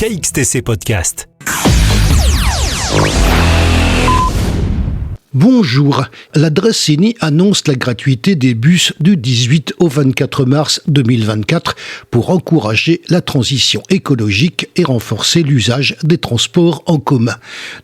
KXTC Podcast. Bonjour, la Dreceni annonce la gratuité des bus du 18 au 24 mars 2024 pour encourager la transition écologique et renforcer l'usage des transports en commun.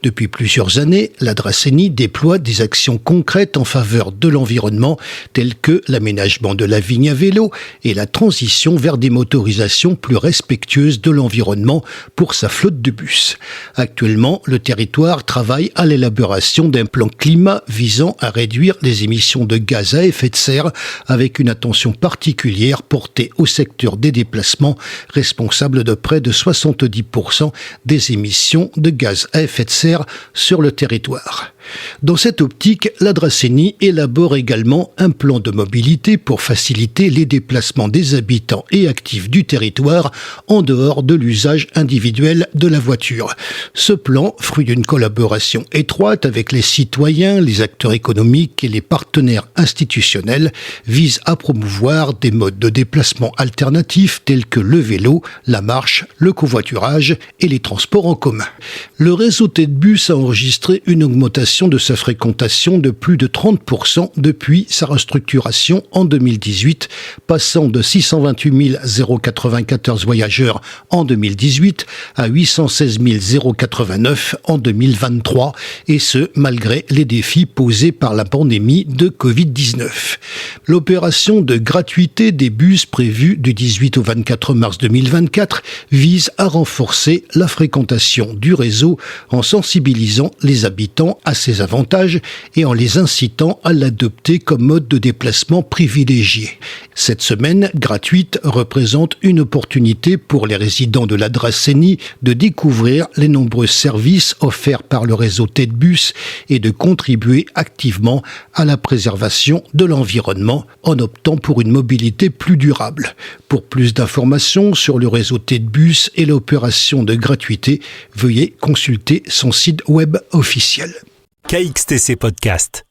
Depuis plusieurs années, la Dreceni déploie des actions concrètes en faveur de l'environnement telles que l'aménagement de la vigne à vélo et la transition vers des motorisations plus respectueuses de l'environnement pour sa flotte de bus. Actuellement, le territoire travaille à l'élaboration d'un plan climat visant à réduire les émissions de gaz à effet de serre avec une attention particulière portée au secteur des déplacements, responsable de près de 70% des émissions de gaz à effet de serre sur le territoire. Dans cette optique, la Dreceni élabore également un plan de mobilité pour faciliter les déplacements des habitants et actifs du territoire en dehors de l'usage individuel de la voiture. Ce plan, fruit d'une collaboration étroite avec les citoyens, les acteurs économiques et les partenaires institutionnels, vise à promouvoir des modes de déplacement alternatifs tels que le vélo, la marche, le covoiturage et les transports en commun. Le réseau T-Bus a enregistré une augmentation de sa fréquentation de plus de 30% depuis sa restructuration en 2018, passant de 628 094 voyageurs en 2018 à 816 089 en 2023, et ce, malgré les défis posés par la pandémie de Covid-19. L'opération de gratuité des bus prévue du 18 au 24 mars 2024 vise à renforcer la fréquentation du réseau en sensibilisant les habitants à ses avantages et en les incitant à l'adopter comme mode de déplacement privilégié. Cette semaine gratuite représente une opportunité pour les résidents de la Dreceni de découvrir les nombreux services offerts par le réseau T-Bus et de contribuer activement à la préservation de l'environnement en optant pour une mobilité plus durable. Pour plus d'informations sur le réseau T-Bus et l'opération de gratuité, veuillez consulter son site web officiel. KXTC Podcast.